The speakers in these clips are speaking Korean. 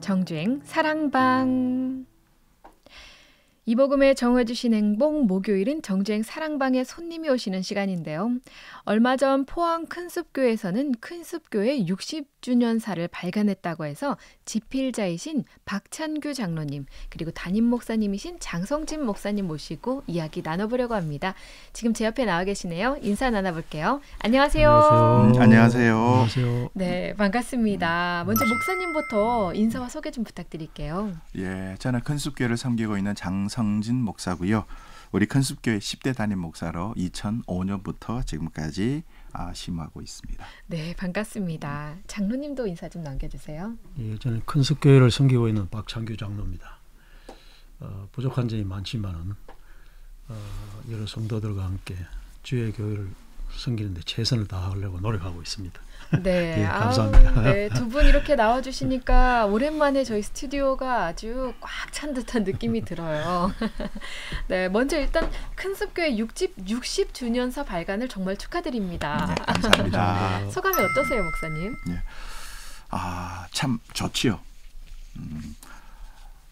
정주행 사랑방. 이복음의 정해주신 행복, 목요일은 정주행 사랑방에 손님이 오시는 시간인데요. 얼마 전 포항 큰숲교에서는 큰숲교회 60주년사를 발간했다고 해서 집필자이신 박찬규 장로님, 그리고 담임 목사님이신 장성진 목사님 모시고 이야기 나눠보려고 합니다. 지금 제 옆에 나와 계시네요. 인사 나눠볼게요. 안녕하세요. 안녕하세요. 안녕하세요. 네, 반갑습니다. 먼저 목사님부터 인사와 소개 좀 부탁드릴게요. 예, 저는 큰숲교회를 섬기고 있는 장성진 목사고요. 우리 큰숲교회 10대 담임 목사로 2005년부터 지금까지 심하고 있습니다. 네, 반갑습니다. 장로님도 인사 좀 남겨주세요. 예, 저는 큰숲교회를 섬기고 있는 박찬규 장로입니다. 부족한 점이 많지만은 여러 성도들과 함께 주의 교회를 섬기는데 최선을 다하려고 노력하고 있습니다. 네, 예, 감사합니다. 네, 두 분 이렇게 나와주시니까 오랜만에 저희 스튜디오가 아주 꽉 찬 듯한 느낌이 들어요. 네, 먼저 일단 큰숲교회 60주년사 발간을 정말 축하드립니다. 네, 감사합니다. 소감이 어떠세요, 목사님? 예. 참 좋지요.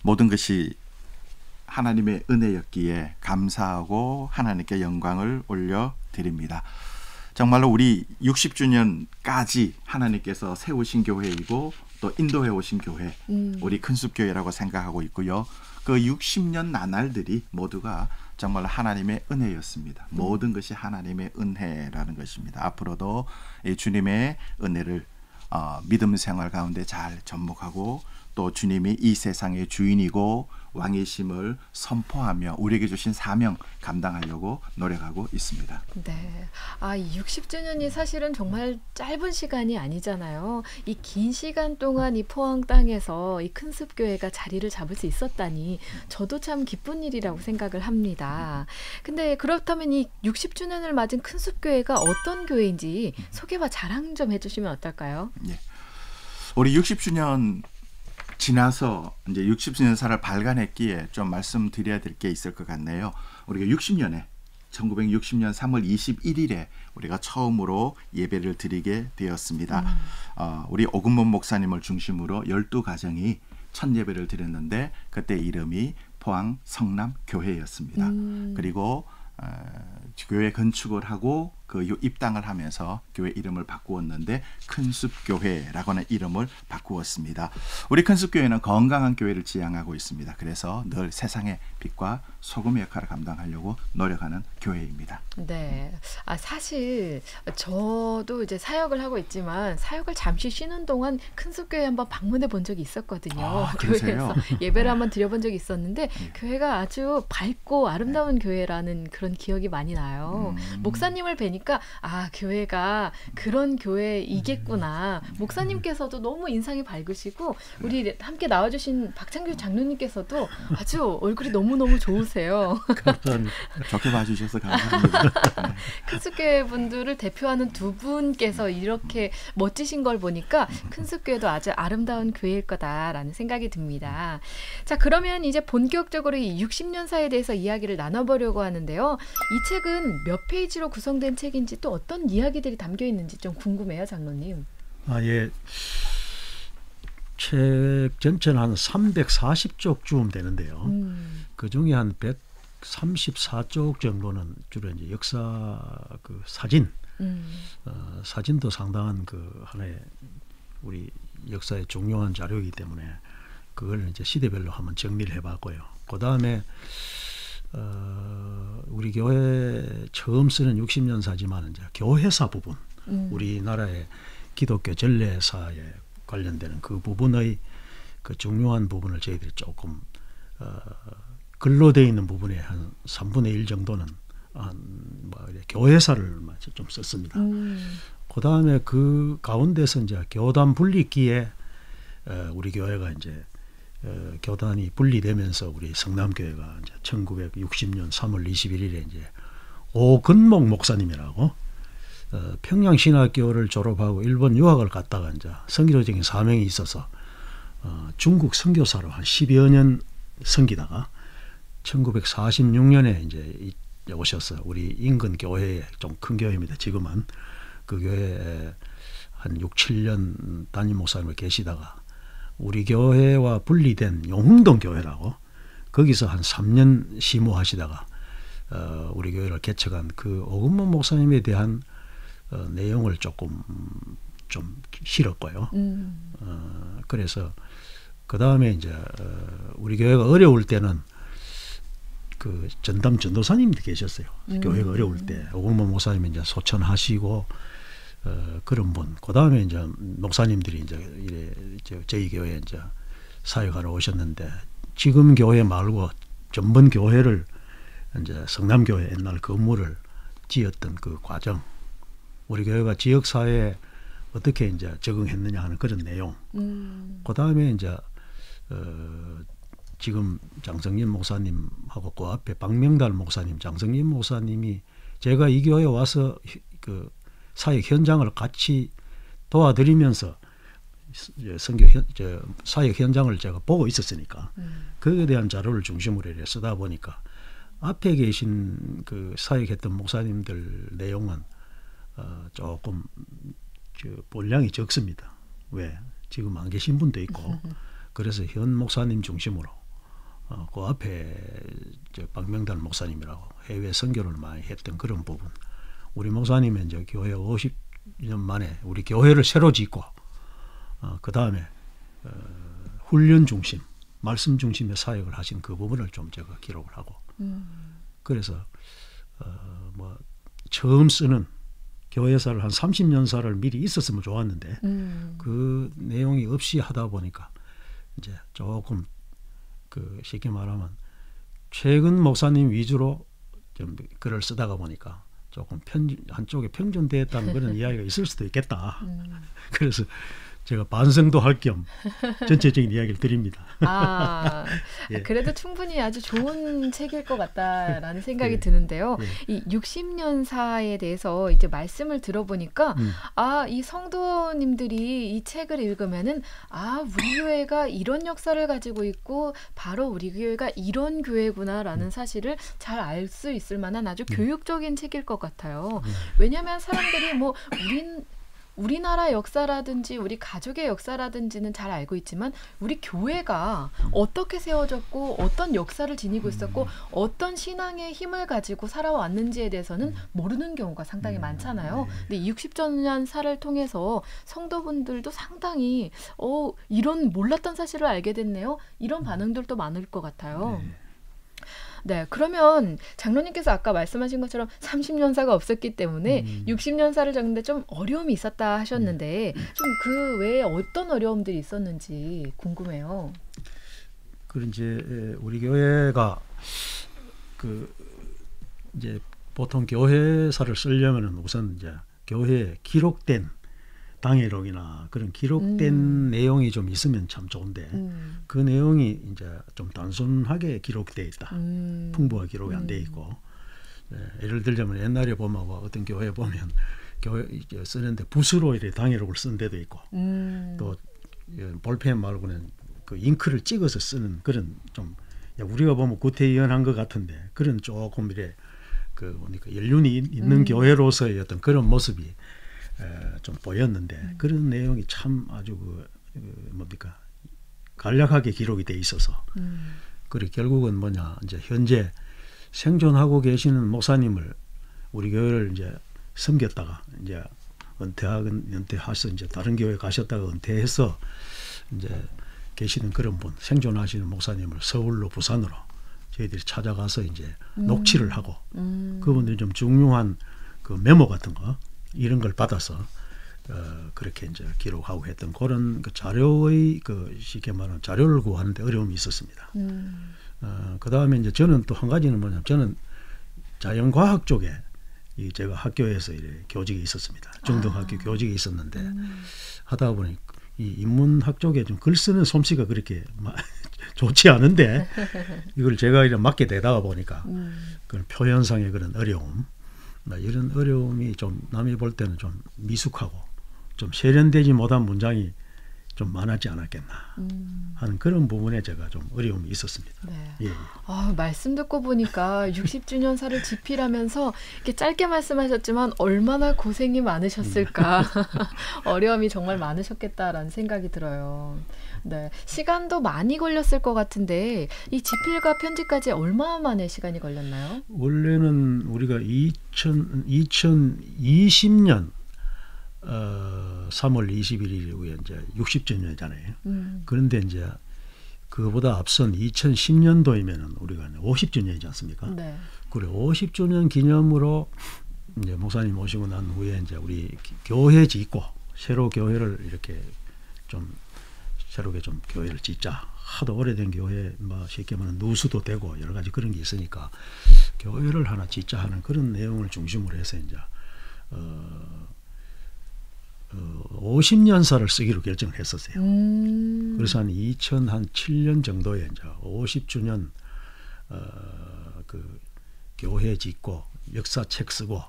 모든 것이 하나님의 은혜였기에 감사하고 하나님께 영광을 올려드립니다. 정말로 우리 60주년까지 하나님께서 세우신 교회이고 또 인도해 오신 교회, 우리 큰숲교회라고 생각하고 있고요. 그 60년 나날들이 모두가 정말 하나님의 은혜였습니다. 모든 것이 하나님의 은혜라는 것입니다. 앞으로도 이 주님의 은혜를 믿음 생활 가운데 잘 접목하고 또 주님이 이 세상의 주인이고 왕이심을 선포하며 우리에게 주신 사명 감당하려고 노력하고 있습니다. 네, 이 60주년이 사실은 정말 짧은 시간이 아니잖아요. 이 긴 시간 동안 이 포항 땅에서 이 큰숲교회가 자리를 잡을 수 있었다니 저도 참 기쁜 일이라고 생각을 합니다. 근데 그렇다면 이 60주년을 맞은 큰숲교회가 어떤 교회인지 소개와 자랑 좀 해주시면 어떨까요? 예. 우리 60주년 지나서 이제 60주년사를 발간했기에 좀 말씀드려야 될 게 있을 것 같네요. 우리가 60년에 1960년 3월 21일에 우리가 처음으로 예배를 드리게 되었습니다. 우리 오금범 목사님을 중심으로 12가정이 첫 예배를 드렸는데 그때 이름이 포항 성남교회였습니다. 그리고 교회 건축을 하고 그 입당을 하면서 교회 이름을 바꾸었는데 큰숲교회라고는 이름을 바꾸었습니다. 우리 큰숲교회는 건강한 교회를 지향하고 있습니다. 그래서 늘 세상의 빛과 소금의 역할을 감당하려고 노력하는 교회입니다. 네, 사실 저도 이제 사역을 하고 있지만 사역을 잠시 쉬는 동안 큰숲교회 한번 방문해 본 적이 있었거든요. 교회에서 예배를 한번 드려본 적이 있었는데 교회가 아주 밝고 아름다운 교회라는 그런 기억이 많이 나요. 목사님을 뵈니까 교회가 그런 교회이겠구나. 목사님께서도 너무 인상이 밝으시고 우리 함께 나와주신 박찬규 장로님께서도 아주 얼굴이 너무너무 좋으세요. 감사합니다. 좋게 봐주셔서 감사합니다. 큰숲교회 분들을 대표하는 두 분께서 이렇게 멋지신 걸 보니까 큰숲교회도 아주 아름다운 교회일 거다라는 생각이 듭니다. 자, 그러면 이제 본격적으로 이 60년사에 대해서 이야기를 나눠보려고 하는데요. 이 책은 몇 페이지로 구성된 책인지 또 어떤 이야기들이 담겨 있는지 좀 궁금해요, 장로님. 예. 책 전체는 한 340쪽쯤 되는데요. 그 중에 한 134쪽 정도는 주로 이제 역사 그 사진, 사진도 상당한 그 하나의 우리 역사의 중요한 자료이기 때문에 그걸 이제 시대별로 한번 정리를 해봤고요. 그 다음에 우리 교회 처음 쓰는 60년사지만 이제 교회사 부분, 우리나라의 기독교 전례사에 관련되는 그 부분의 그 중요한 부분을 저희들이 조금 글로 되어 있는 부분의 한 3분의 1 정도는 교회사를 좀 썼습니다. 그 다음에 그 가운데서 이제 교단 분리기에 우리 교회가 이제 교단이 분리되면서 우리 성남교회가 이제 1960년 3월 21일에 이제 오근목 목사님이라고 평양신학교를 졸업하고 일본 유학을 갔다가 이제 선교적인 사명이 있어서 중국 선교사로 한 10여 년 섬기다가 1946년에 이제 오셔서 우리 인근 교회에 좀 큰 교회입니다. 지금은 그 교회에 한 6, 7년 담임 목사님을 계시다가 우리 교회와 분리된 용흥동 교회라고 거기서 한 3년 시무하시다가 우리 교회를 개척한 그 오금모 목사님에 대한 내용을 조금 좀 싫었고요. 그래서 그 다음에 이제 우리 교회가 어려울 때는 그 전담 전도사님도 계셨어요. 교회가 어려울 때 오금모 목사님이 이제 소천하시고 그런 분. 그 다음에 이제 목사님들이 이제 저희 교회에 이제 사역하러 오셨는데 지금 교회 말고 전번 교회를 이제 성남교회 옛날 건물을 지었던 그 과정, 우리 교회가 지역 사회에 어떻게 이제 적응했느냐 하는 그런 내용. 그 다음에 이제 지금 장성진 목사님하고 그 앞에 박명달 목사님, 장성진 목사님이 제가 이 교회에 와서 그 사역 현장을 같이 도와드리면서 사역 현장을 제가 보고 있었으니까 그에 대한 자료를 중심으로 이렇게 쓰다 보니까 앞에 계신 그 사역했던 목사님들 내용은 조금 분량이 적습니다. 왜? 지금 안 계신 분도 있고 그래서 현 목사님 중심으로 그 앞에 박명달 목사님이라고 해외 선교를 많이 했던 그런 부분, 우리 목사님은 이제 교회 50년 만에 우리 교회를 새로 짓고 그 다음에 훈련 중심, 말씀 중심의 사역을 하신 그 부분을 좀 제가 기록을 하고 그래서 뭐 처음 쓰는 교회사를 한 30년사를 미리 있었으면 좋았는데 그 내용이 없이 하다 보니까 이제 조금 그 쉽게 말하면 최근 목사님 위주로 좀 글을 쓰다가 보니까 조금 한쪽에 편견됐다는 그런 이야기가 있을 수도 있겠다. 그래서 제가 반성도 할 겸 전체적인 이야기를 드립니다. 예. 그래도 충분히 아주 좋은 책일 것 같다라는 생각이 드는데요. 이 60년사에 대해서 이제 말씀을 들어보니까 이 성도님들이 이 책을 읽으면은 우리 교회가 이런 역사를 가지고 있고 바로 우리 교회가 이런 교회구나라는 사실을 잘 알 수 있을 만한 아주 교육적인 책일 것 같아요. 왜냐하면 사람들이 뭐 우리나라 역사라든지 우리 가족의 역사라든지는 잘 알고 있지만 우리 교회가 어떻게 세워졌고 어떤 역사를 지니고 있었고 어떤 신앙의 힘을 가지고 살아왔는지에 대해서는 모르는 경우가 상당히 많잖아요. 근데 60년사를 통해서 성도분들도 상당히 이런 몰랐던 사실을 알게 됐네요. 이런 반응들도 많을 것 같아요. 네, 그러면 장로님께서 아까 말씀하신 것처럼 30년사가 없었기 때문에 60년사를 적는데 좀 어려움이 있었다 하셨는데 좀 그 외에 어떤 어려움들이 있었는지 궁금해요. 그 이제 우리 교회가 그 이제 보통 교회사를 쓰려면은 우선 이제 교회에 기록된 당회록이나 그런 기록된 내용이 좀 있으면 참 좋은데 그 내용이 이제 좀 단순하게 기록되어 있다. 풍부하게 기록이 안 돼 있고 예를 들자면 옛날에 보면 어떤 교회에 보면 교회 이제 쓰는데 붓으로 이렇게 당회록을 쓴 데도 있고 또 볼펜 말고는 그 잉크를 찍어서 쓰는 그런 좀 우리가 보면 구태의연한 것 같은데 그런 조금 이래 그 보니까 연륜이 있는 교회로서의 어떤 그런 모습이 좀 보였는데 그런 내용이 참 아주 뭡니까 간략하게 기록이 돼 있어서 그리고 결국은 뭐냐 이제 현재 생존하고 계시는 목사님을 우리 교회를 이제 섬겼다가 이제 은퇴하셔서 이제 다른 교회 가셨다가 은퇴해서 이제 계시는 그런 분 생존하시는 목사님을 서울로 부산으로 저희들이 찾아가서 이제 녹취를 하고 그분들이 좀 중요한 그 메모 같은 거 이런 걸 받아서 그렇게 이제 기록하고 했던 그런 그 자료의 그 쉽게 말하면 자료를 구하는데 어려움이 있었습니다. 그 다음에 이제 저는 또 한 가지는 뭐냐면 저는 자연과학 쪽에 제가 학교에서 교직이 있었습니다. 중등학교 교직이 있었는데 하다 보니 이 인문학 쪽에 좀 글 쓰는 솜씨가 그렇게 좋지 않은데 이걸 제가 이렇게 맡게 되다가 보니까 그런 표현상의 그런 어려움. 이런 어려움이 좀 남이 볼 때는 좀 미숙하고 좀 세련되지 못한 문장이 좀 많았지 않았겠나 하는 그런 부분에 제가 좀 어려움이 있었습니다. 네. 예. 말씀 듣고 보니까 60주년사를 집필하면서 이렇게 짧게 말씀하셨지만 얼마나 고생이 많으셨을까. 어려움이 정말 많으셨겠다라는 생각이 들어요. 네, 시간도 많이 걸렸을 것 같은데 이 집필과 편집까지 얼마 만에 시간이 걸렸나요? 원래는 우리가 2020년 3월 21일이 이제 60주년이잖아요. 그런데 이제 그보다 앞선 2010년도이면은 우리가 50주년이지 않습니까? 네. 그래 50주년 기념으로 이제 목사님 오시고 난 후에 이제 우리 교회 짓고 새로 교회를 이렇게 좀 새롭게 좀 교회를 짓자. 하도 오래된 교회 뭐 쉽게 말하면 누수도 되고 여러 가지 그런 게 있으니까 교회를 하나 짓자 하는 그런 내용을 중심으로 해서 이제 50년사를 쓰기로 결정을 했었어요. 그래서 한 2007년 정도에 이제 50주년 그 교회 짓고 역사책 쓰고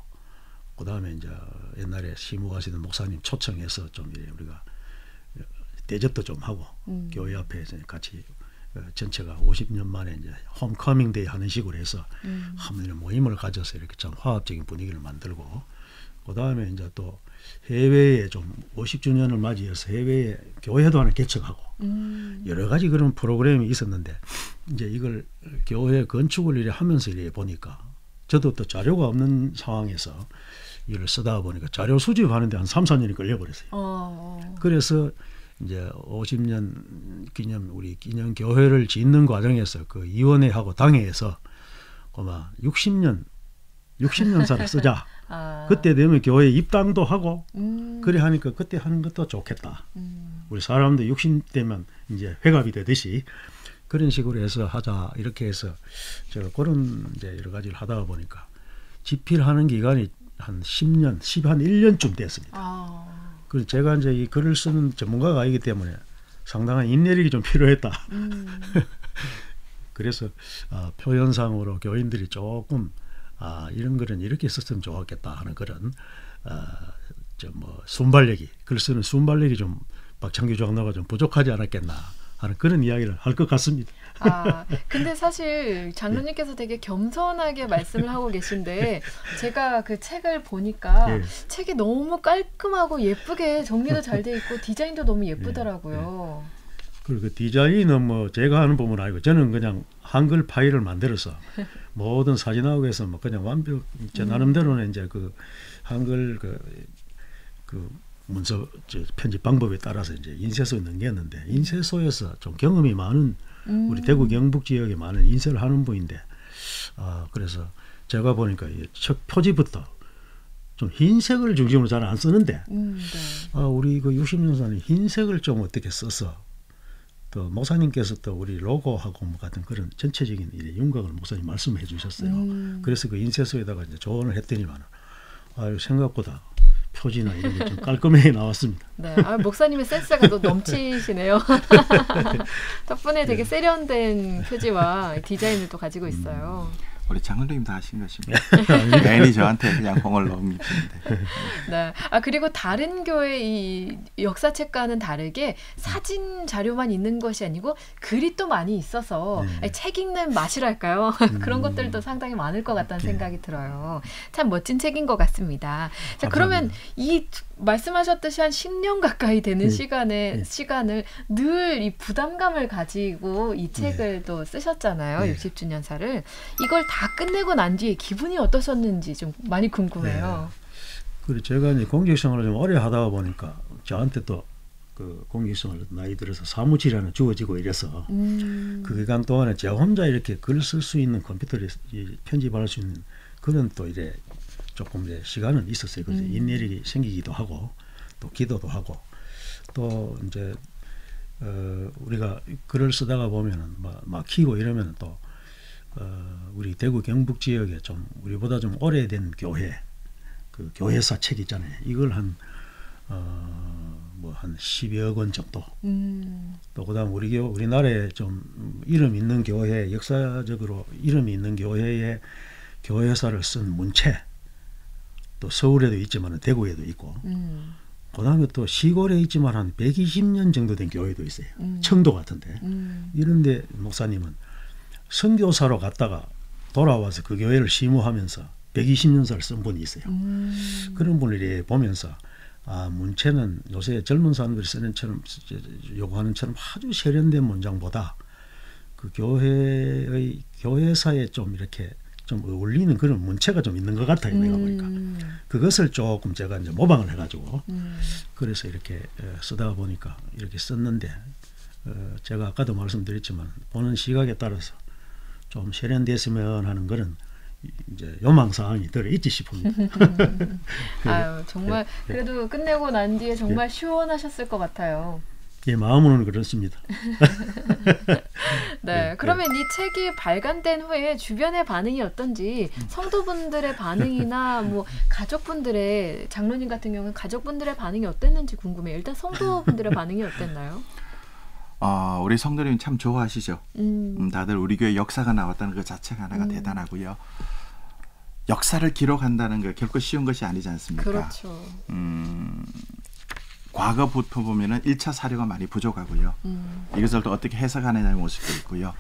그다음에 이제 옛날에 시무하시던 목사님 초청해서 좀 우리가 대접도 좀 하고 교회 앞에서 같이 전체가 50년 만에 이제 홈커밍 데이 하는 식으로 해서 한번 모임을 가져서 이렇게 좀 화합적인 분위기를 만들고 그다음에 이제 또 해외에 좀 50주년을 맞이해서 해외에 교회도 하나 개척하고 여러 가지 그런 프로그램이 있었는데 이제 이걸 교회 건축을 이래 하면서 이래 보니까 저도 또 자료가 없는 상황에서 이를 쓰다 보니까 자료 수집하는데 한 3, 4년이 걸려버렸어요. 그래서 이제 50년 기념 우리 기념 교회를 짓는 과정에서 그 위원회하고 당회에서 아마 60년사를 쓰자. 그때 되면 교회 입당도 하고 그래 하니까 그때 하는 것도 좋겠다. 우리 사람도 60대면 이제 회갑이 되듯이 그런 식으로 해서 하자 이렇게 해서 제가 그런 이제 여러 가지를 하다 보니까 집필하는 기간이 한 10년, 한 1년쯤 됐습니다. 그래서 제가 이제 이 글을 쓰는 전문가가 아니기 때문에 상당한 인내력이 좀 필요했다. 그래서 표현상으로 교인들이 조금 이런 글은 이렇게 썼으면 좋았겠다 하는 그런 뭐 순발력이 글 쓰는 순발력이 좀 박창규 장로가 좀 부족하지 않았겠나 하는 그런 이야기를 할 것 같습니다. 근데 사실 장로님께서 되게 겸손하게 말씀을 하고 계신데 제가 그 책을 보니까 책이 너무 깔끔하고 예쁘게 정리도 잘 돼 있고 디자인도 너무 예쁘더라고요. 그리고 그 디자인은 뭐 제가 하는 부분 아니고 저는 그냥 한글 파일을 만들어서 모든 사진하고 해서 뭐 그냥 완벽 제 나름대로는 이제 그 한글 그 문서 편집 방법에 따라서 이제 인쇄소에 넘겼는데 인쇄소에서 좀 경험이 많은 우리 대구 경북 지역에 많은 인쇄를 하는 분인데 그래서 제가 보니까 첫 표지부터 좀 흰색을 중심으로 잘 안 쓰는데 우리 그 60년사는 흰색을 좀 어떻게 써서 또 목사님께서 또 우리 로고하고 뭐 같은 그런 전체적인 윤곽을 목사님 말씀해 주셨어요. 그래서 그 인쇄소에다가 이제 조언을 했더니만 생각보다 표지나 이런 게 좀 깔끔하게 나왔습니다. 네, 목사님의 센스가 또 넘치시네요. 덕분에 되게 세련된 표지와 디자인을 또 가지고 있어요. 우리 장로님 다 하신 것입니다. 괜히 저한테 그냥 공을 넘기시는데. 네. 그리고 다른 교회 이 역사책과는 다르게 사진 자료만 있는 것이 아니고 글이 또 많이 있어서 책 읽는 맛이랄까요? 그런 것들도 상당히 많을 것 같다는 생각이 들어요. 참 멋진 책인 것 같습니다. 자, 그러면 이 말씀하셨듯이 한 10년 가까이 되는 시간을 늘 이 부담감을 가지고 이 책을 또 쓰셨잖아요. 60주년사를. 이걸 다 끝내고 난 뒤에 기분이 어떠셨는지 좀 많이 궁금해요. 그리고 제가 이제 공직생활을 좀 오래 하다 보니까 저한테 또 그 공직생활 나이 들어서 사무실이 하나 주어지고 이래서 그 기간 동안에 제가 혼자 이렇게 글 쓸 수 있는 컴퓨터를 편집할 수 있는 그런 또 이래 조금 이제 시간은 있었어요. 그래서 인내력이 생기기도 하고 또 기도도 하고 또 이제 우리가 글을 쓰다가 보면은 막히고 이러면 또 우리 대구 경북 지역에 좀 우리보다 좀 오래된 교회 그 교회사 책 있잖아요. 이걸 한 12억 원 정도. 또 그다음 우리나라에 좀 이름 있는 교회 역사적으로 이름이 있는 교회의 교회사를 쓴 문체 또 서울에도 있지만 대구에도 있고 그다음에 또 시골에 있지만 한 120년 정도 된 교회도 있어요. 청도 같은데. 이런데 목사님은 선교사로 갔다가 돌아와서 그 교회를 심호하면서 120년사를 쓴 분이 있어요. 그런 분을 보면서 문체는 요새 젊은 사람들이 쓰는 처럼 요구하는 처럼 아주 세련된 문장보다 그 교회사에 좀 이렇게 좀 어울리는 그런 문체가 좀 있는 것 같아요. 내가 보니까 그것을 조금 제가 이제 모방을 해가지고 그래서 이렇게 쓰다가 보니까 이렇게 썼는데 제가 아까도 말씀드렸지만 보는 시각에 따라서 좀 세련됐으면 하는 그런 이제 요망사항이 들어있지 싶습니다. 아유, 정말 그래도 끝내고 난 뒤에 정말 시원하셨을 것 같아요. 예, 마음으로는 그렇습니다. 네, 그러면 이 책이 발간된 후에 주변의 반응이 어떤지, 성도분들의 반응이나 뭐 가족분들의, 장로님 같은 경우는 가족분들의 반응이 어땠는지 궁금해요. 일단 성도분들의 반응이 어땠나요? 우리 성도님 참 좋아하시죠. 다들 우리 교회 역사가 나왔다는 것 자체가 하나가 대단하고요. 역사를 기록한다는 거 결코 쉬운 것이 아니지 않습니까? 그렇죠. 과거부터 보면은 1차 사료가 많이 부족하고요. 이것을 또 어떻게 해석하느냐의 모습도 있고요.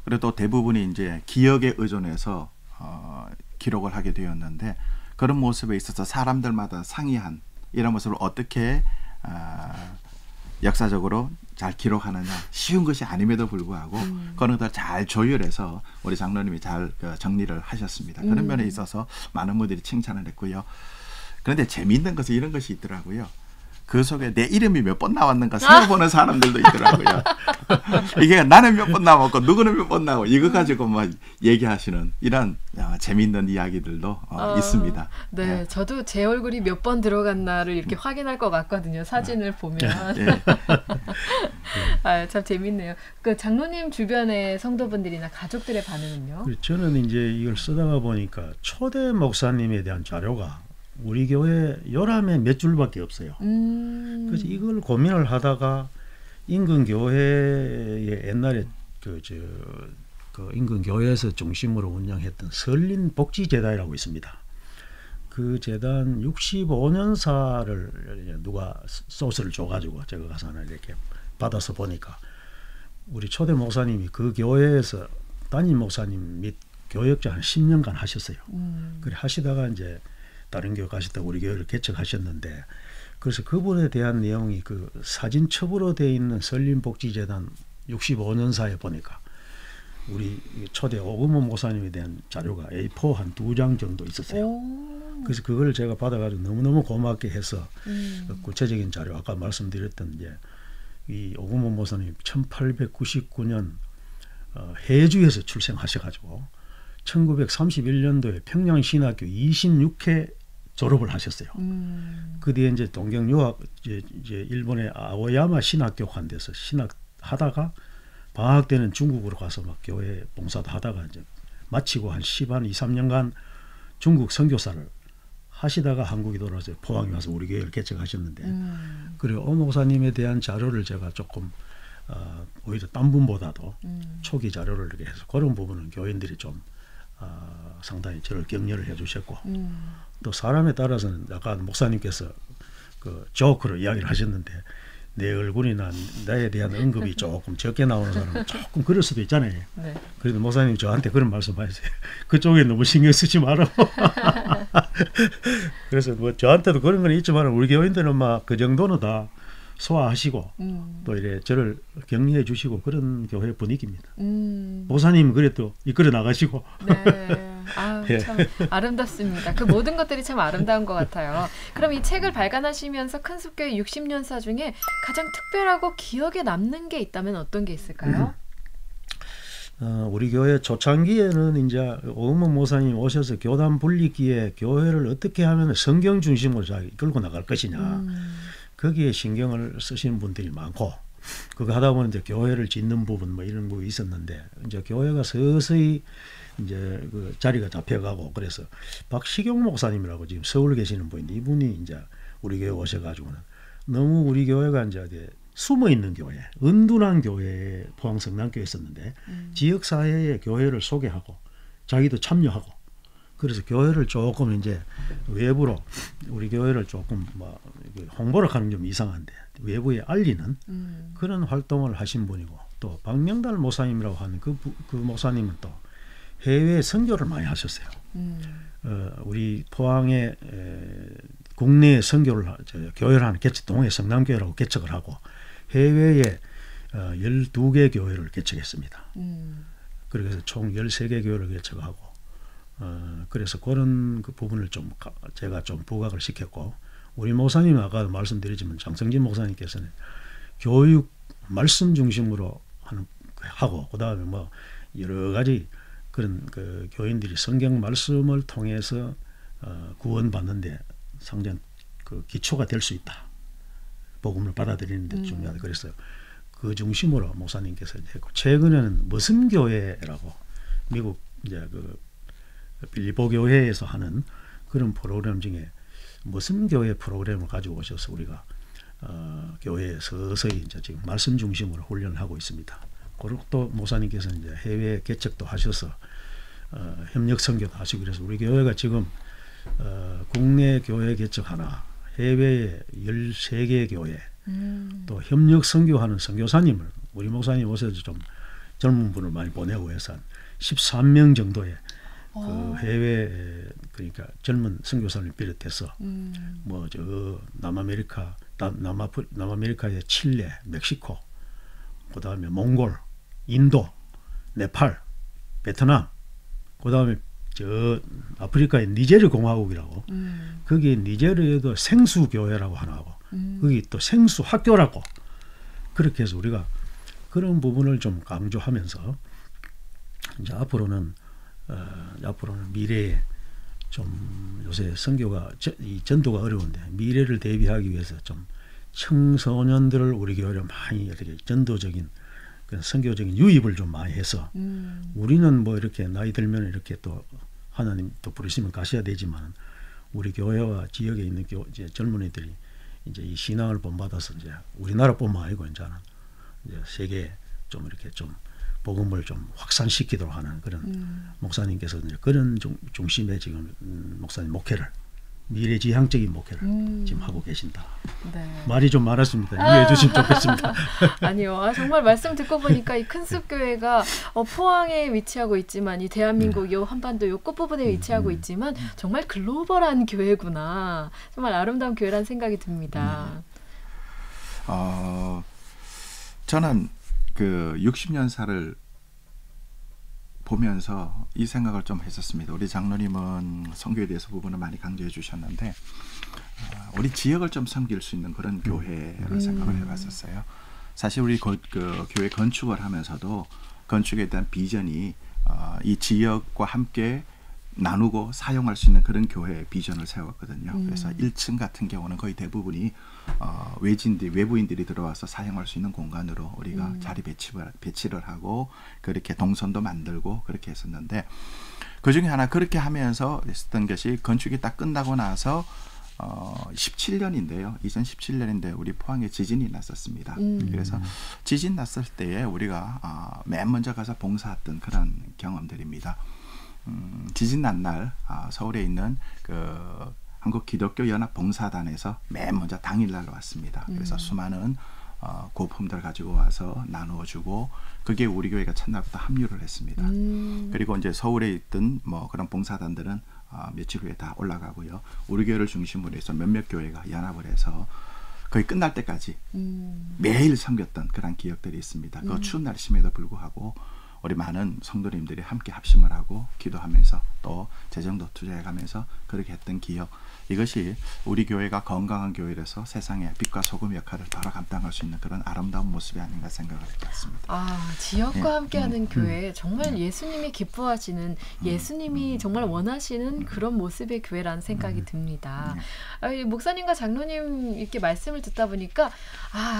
그리고 또 대부분이 이제 기억에 의존해서 기록을 하게 되었는데 그런 모습에 있어서 사람들마다 상이한 이런 모습을 어떻게 역사적으로 잘 기록하느냐 쉬운 것이 아님에도 불구하고 그런 것을 잘 조율해서 우리 장로님이 잘 정리를 하셨습니다. 그런 면에 있어서 많은 분들이 칭찬을 했고요. 그런데 재미있는 것은 이런 것이 있더라고요. 그 속에 내 이름이 몇 번 나왔는가 세어보는 사람들도 있더라고요. 이게 나는 몇 번 나왔고 누구는 몇 번 나오고 이거 가지고 막 얘기하시는 이런 재미있는 이야기들도 있습니다. 네, 저도 제 얼굴이 몇 번 들어갔나를 이렇게 확인할 것 같거든요. 사진을 보면. 참 재밌네요. 그 장로님 주변의 성도분들이나 가족들의 반응은요? 저는 이제 이걸 쓰다가 보니까 초대 목사님에 대한 자료가 우리 교회 요람에 몇 줄밖에 없어요. 그래서 이걸 고민을 하다가 인근 교회에 옛날에 그 인근 교회에서 중심으로 운영했던 설린 복지재단이라고 있습니다. 그 재단 65년사를 누가 소스를 줘가지고 제가 가서 하나 이렇게 받아서 보니까 우리 초대 목사님이 그 교회에서 담임 목사님 및 교역자 한 10년간 하셨어요. 그래 하시다가 이제 다른 교회 가셨다가 우리 교회를 개척하셨는데 그래서 그분에 대한 내용이 그 사진첩으로 되어 있는 설림복지재단 65년사에 보니까 우리 초대 오금원 목사님에 대한 자료가 A4 한 2장 정도 있었어요. 그래서 그걸 제가 받아가지고 너무너무 고맙게 해서 구체적인 자료 아까 말씀드렸던 이제 이 오금원 목사님 1899년 해주에서 출생하셔가지고 1931년도에 평양신학교 26회 졸업을 하셨어요. 그 뒤에 이제 동경 유학 이제 일본의 아오야마 신학교 간 데서 신학하다가 방학 때는 중국으로 가서 막 교회 봉사도 하다가 이제 마치고 한 2, 3년간 중국 선교사를 하시다가 한국에 돌아와서 포항에 와서 우리 교회를 개척하셨는데 그리고 오 목사님에 대한 자료를 제가 조금 오히려 딴 분보다도 초기 자료를 이렇게 해서 그런 부분은 교인들이 좀 상당히 저를 격려를 해주셨고 또 사람에 따라서는 아까 목사님께서 그 조크로 이야기를 하셨는데 내 얼굴이나 나에 대한 언급이 조금 적게 나오는 사람은 조금 그럴 수도 있잖아요. 네. 그래도 목사님이 저한테 그런 말씀 하세요. 그쪽에 너무 신경 쓰지 마라. 그래서 뭐 저한테도 그런 건 있지만 우리 교인들은 막 그 정도는 다 소화하시고 또 이래 저를 격려해 주시고 그런 교회 분위기입니다. 목사님 그래도 이끌어 나가시고. 네. 참 아름답습니다. 그 모든 것들이 참 아름다운 것 같아요. 그럼 이 책을 발간하시면서 큰숲교회 60년사 중에 가장 특별하고 기억에 남는 게 있다면 어떤 게 있을까요? 우리 교회 초창기에는 이제 오금원 목사님 오셔서 교단 분리기에 교회를 어떻게 하면 성경 중심으로 잘 이끌고 나갈 것이냐. 거기에 신경을 쓰시는 분들이 많고 그거 하다 보면 이제 교회를 짓는 부분 뭐 이런 부분이 있었는데 이제 교회가 서서히 이제 그 자리가 잡혀가고 그래서 박시경 목사님이라고 지금 서울 계시는 분인데 이분이 이제 우리 교회 오셔가지고는 너무 우리 교회가 이제 숨어 있는 교회, 은둔한 교회 포항 성남교회 있었는데 지역 사회의 교회를 소개하고 자기도 참여하고 그래서 교회를 조금 이제 외부로 우리 교회를 조금 뭐 홍보를 하는 좀 이상한데 외부에 알리는 그런 활동을 하신 분이고 또 박명달 목사님이라고 하는 그 목사님은 또 해외 선교를 많이 하셨어요. 우리 포항에 국내 선교를 교회를 하는 동해 성남교회라고 개척을 하고 해외에 12개 교회를 개척했습니다. 그래서 총 13개 교회를 개척하고 그래서 그런 그 부분을 좀 제가 좀 부각을 시켰고 우리 목사님 아까 말씀드리지만 장성진 목사님께서는 교육 말씀 중심으로 하고 그다음에 뭐 여러 가지 그런 그 교인들이 성경 말씀을 통해서 구원받는데 상당 그 기초가 될 수 있다. 복음을 받아들이는 데 중요하다. 그래서 그 중심으로 목사님께서 했고 최근에는 머슴교회라고 미국 이제 그 빌립보 교회에서 하는 그런 프로그램 중에 머슴교회 프로그램을 가지고 오셔서 우리가 교회에 서서히 이제 지금 말씀 중심으로 훈련을 하고 있습니다. 그리고 또 목사님께서 이제 해외 개척도 하셔서 협력 선교도 하시고 그래서 우리 교회가 지금 국내 교회 개척 하나, 해외에 13개 교회, 또 협력 선교하는 선교사님을 우리 목사님 오셔서 좀 젊은 분을 많이 보내고 해서 한 13명 정도의 그 해외 그러니까 젊은 선교사를 비롯해서 뭐 저 남아메리카의 칠레, 멕시코, 그다음에 몽골, 인도, 네팔, 베트남, 그다음에 저 아프리카의 니제르 공화국이라고 거기 니제르에도 생수 교회라고 하나 하고 거기 또 생수 학교라고 그렇게 해서 우리가 그런 부분을 좀 강조하면서 이제 앞으로는 미래에 좀 요새 선교가 이 전도가 어려운데 미래를 대비하기 위해서 좀 청소년들을 우리 교회를 많이 이렇게 전도적인 그런 선교적인 유입을 좀 많이 해서 우리는 뭐 이렇게 나이 들면 이렇게 또 하나님 또 부르시면 가셔야 되지만 우리 교회와 지역에 있는 이제 젊은이들이 이제 이 신앙을 본받아서 이제 우리나라뿐만 아니고 이제 세계에 좀 이렇게 좀 복음을 좀 확산시키도록 하는 그런 목사님께서 이제 그런 중심에 지금 목사님 목회를 미래지향적인 목회를 지금 하고 계신다. 네. 말이 좀 많았습니다. 이해해 주시면 좋겠습니다. 아니요. 정말 말씀 듣고 보니까 이 큰숲교회가 포항에 위치하고 있지만 이 대한민국 요 한반도 요 끝부분에 위치하고 있지만 정말 글로벌한 교회구나. 정말 아름다운 교회라는 생각이 듭니다. 저는 그 60년사를 보면서 이 생각을 좀 했었습니다. 우리 장로님은 선교에 대해서 부분을 많이 강조해 주셨는데 우리 지역을 좀 섬길 수 있는 그런 교회로 생각을 해봤었어요. 사실 우리 그 교회 건축을 하면서도 건축에 대한 비전이 이 지역과 함께 나누고 사용할 수 있는 그런 교회 비전을 세웠거든요. 그래서 1층 같은 경우는 거의 대부분이 외부인들이 들어와서 사용할 수 있는 공간으로 우리가 자리 배치를 하고 그렇게 동선도 만들고 그렇게 했었는데 그중에 하나 그렇게 하면서 했었던 것이 건축이 딱 끝나고 나서 17년인데요. 2017년인데 우리 포항에 지진이 났었습니다. 그래서 지진 났을 때에 우리가 맨 먼저 가서 봉사했던 그런 경험들입니다. 지진 난 날 서울에 있는 그 한국 기독교 연합 봉사단에서 맨 먼저 당일날 왔습니다. 그래서 수많은 고품들 가지고 와서 나누어주고 그게 우리 교회가 첫날부터 합류를 했습니다. 그리고 이제 서울에 있던 뭐 그런 봉사단들은 며칠 후에 다 올라가고요. 우리 교회를 중심으로 해서 몇몇 교회가 연합을 해서 거의 끝날 때까지 매일 섬겼던 그런 기억들이 있습니다. 그 추운 날씨에도 불구하고 우리 많은 성도님들이 함께 합심을 하고 기도하면서 또 재정도 투자해가면서 그렇게 했던 기억, 이것이 우리 교회가 건강한 교회라서 세상에 빛과 소금 역할을 바로 감당할 수 있는 그런 아름다운 모습이 아닌가 생각을 해봤습니다. 지역과 함께하는 교회, 정말 예수님이 기뻐하시는, 예수님이 정말 원하시는 그런 모습의 교회라는 생각이 듭니다. 목사님과 장로님 이렇게 말씀을 듣다 보니까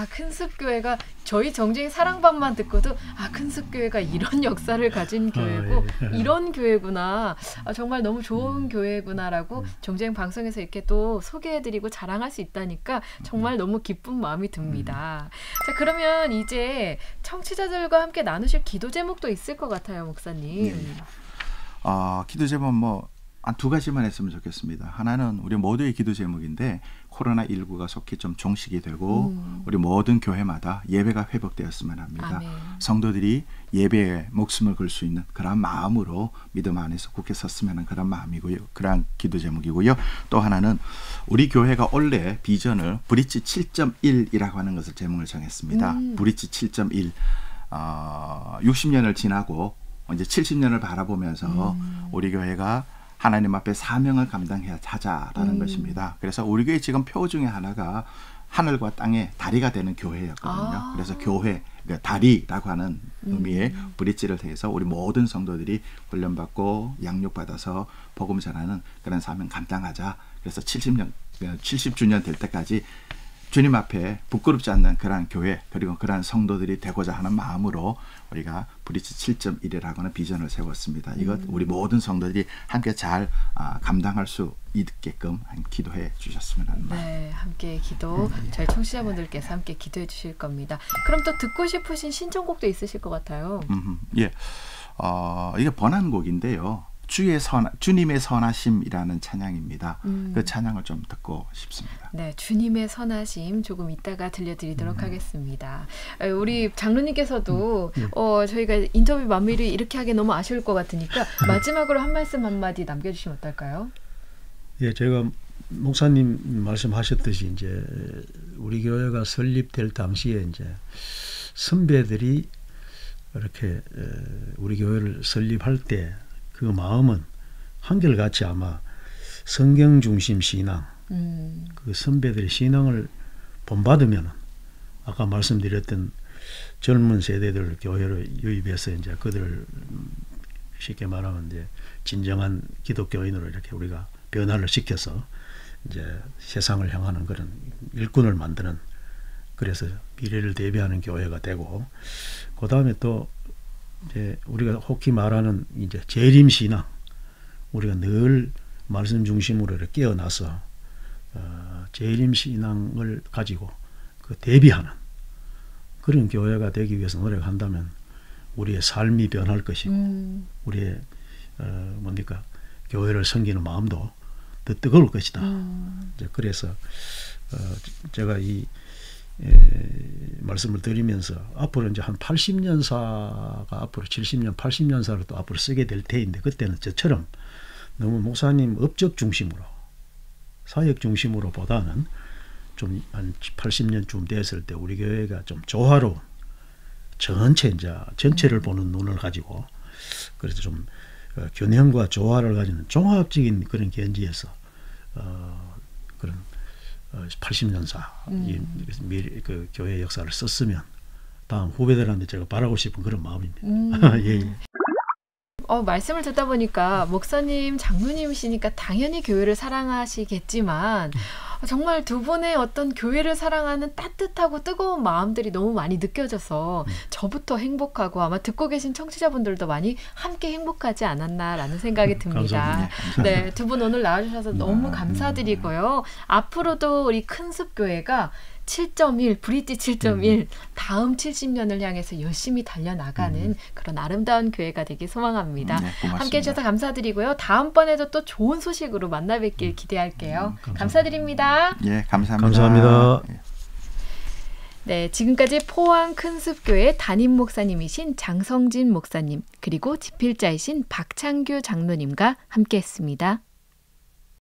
큰숲교회가 저희 정쟁 사랑방만 듣고도 큰숲교회가 이런 역사를 가진 교회고 이런 교회구나, 정말 너무 좋은 교회구나라고 정쟁 방송에서 이렇게 또 소개해드리고 자랑할 수 있다니까 정말 너무 기쁜 마음이 듭니다. 자, 그러면 이제 청취자들과 함께 나누실 기도 제목도 있을 것 같아요, 목사님. 기도 제목 한 두 가지만 했으면 좋겠습니다. 하나는 우리 모두의 기도 제목인데 코로나19가 속히 좀 종식이 되고 우리 모든 교회마다 예배가 회복되었으면 합니다. 아멘. 성도들이 예배에 목숨을 걸 수 있는 그런 마음으로 믿음 안에서 굳게 섰으면 하는 그런 마음이고요. 그런 기도 제목이고요. 또 하나는 우리 교회가 원래 비전을 브릿지 7.1이라고 하는 것을 제목을 정했습니다. 브릿지 7.1 60년을 지나고 이제 70년을 바라보면서 우리 교회가 하나님 앞에 사명을 감당해야 하자라는 것입니다. 그래서 우리 교회 지금 표 중에 하나가 하늘과 땅의 다리가 되는 교회였거든요. 그래서 교회, 그러니까 다리라고 하는 의미의 브릿지를 통해서 우리 모든 성도들이 훈련받고 양육받아서 복음 전하는 그런 사명 감당하자. 그래서 70주년 될 때까지 주님 앞에 부끄럽지 않는 그러한 교회 그리고 그러한 성도들이 되고자 하는 마음으로 우리가 브릿지 7.1이라고 하는 비전을 세웠습니다. 이것 우리 모든 성도들이 함께 잘 감당할 수 있게끔 기도해 주셨으면 합니다. 네, 함께 기도 저희 청취자분들께서 함께 기도해 주실 겁니다. 그럼 또 듣고 싶으신 신청곡도 있으실 것 같아요. 예, 이게 번안곡인데요. 주님의 선하심이라는 찬양입니다. 그 찬양을 좀 듣고 싶습니다. 네, 주님의 선하심 조금 이따가 들려드리도록 하겠습니다. 우리 장로님께서도 저희가 인터뷰 마무리 이렇게 하기 너무 아쉬울 것 같으니까 마지막으로 한 말씀 한마디 남겨주시면 어떨까요? 예, 제가 목사님 말씀하셨듯이 이제 우리 교회가 설립될 당시에 이제 선배들이 이렇게 우리 교회를 설립할 때 그 마음은 한결같이 아마 성경 중심 신앙, 그 선배들의 신앙을 본받으면 아까 말씀드렸던 젊은 세대들 교회로 유입해서 이제 그들을 쉽게 말하면 이제 진정한 기독교인으로 이렇게 우리가 변화를 시켜서 이제 세상을 향하는 그런 일꾼을 만드는 그래서 미래를 대비하는 교회가 되고 그 다음에 또 이제 우리가 혹히 말하는 이제 재림 신앙 우리가 늘 말씀 중심으로 이렇게 깨어나서 재림 신앙을 가지고 그 대비하는 그런 교회가 되기 위해서 노력한다면 우리의 삶이 변할 것이고 우리의 뭡니까 교회를 섬기는 마음도 더 뜨거울 것이다. 이제 그래서 제가 이 말씀을 드리면서 앞으로 이제 한 80년사가 앞으로 70년, 80년사를 또 앞으로 쓰게 될 테인데 그때는 저처럼 너무 목사님 업적 중심으로 사역 중심으로 보다는 좀 한 80년쯤 됐을 때 우리 교회가 좀 조화로운 전체를 보는 눈을 가지고 그래서 좀 균형과 조화를 가지는 종합적인 그런 견지에서 그런 80년사 그 교회 역사를 썼으면 다음 후배들한테 제가 바라고 싶은 그런 마음입니다. 예. 말씀을 듣다 보니까 목사님, 장로님이시니까 당연히 교회를 사랑하시겠지만 정말 두 분의 어떤 교회를 사랑하는 따뜻하고 뜨거운 마음들이 너무 많이 느껴져서 저부터 행복하고 아마 듣고 계신 청취자분들도 많이 함께 행복하지 않았나라는 생각이 듭니다. 네, 두 분 오늘 나와주셔서 너무 감사드리고요. 앞으로도 우리 큰숲교회가 7.1, 브릿지 7.1 다음 70년을 향해서 열심히 달려나가는 그런 아름다운 교회가 되길 소망합니다. 네, 함께해 주셔서 감사드리고요. 다음번에도 또 좋은 소식으로 만나 뵙길 기대할게요. 감사드립니다. 예, 감사합니다. 감사합니다. 네, 지금까지 포항 큰숲교회 담임 목사님이신 장성진 목사님 그리고 집필자이신 박창규 장로님과 함께했습니다.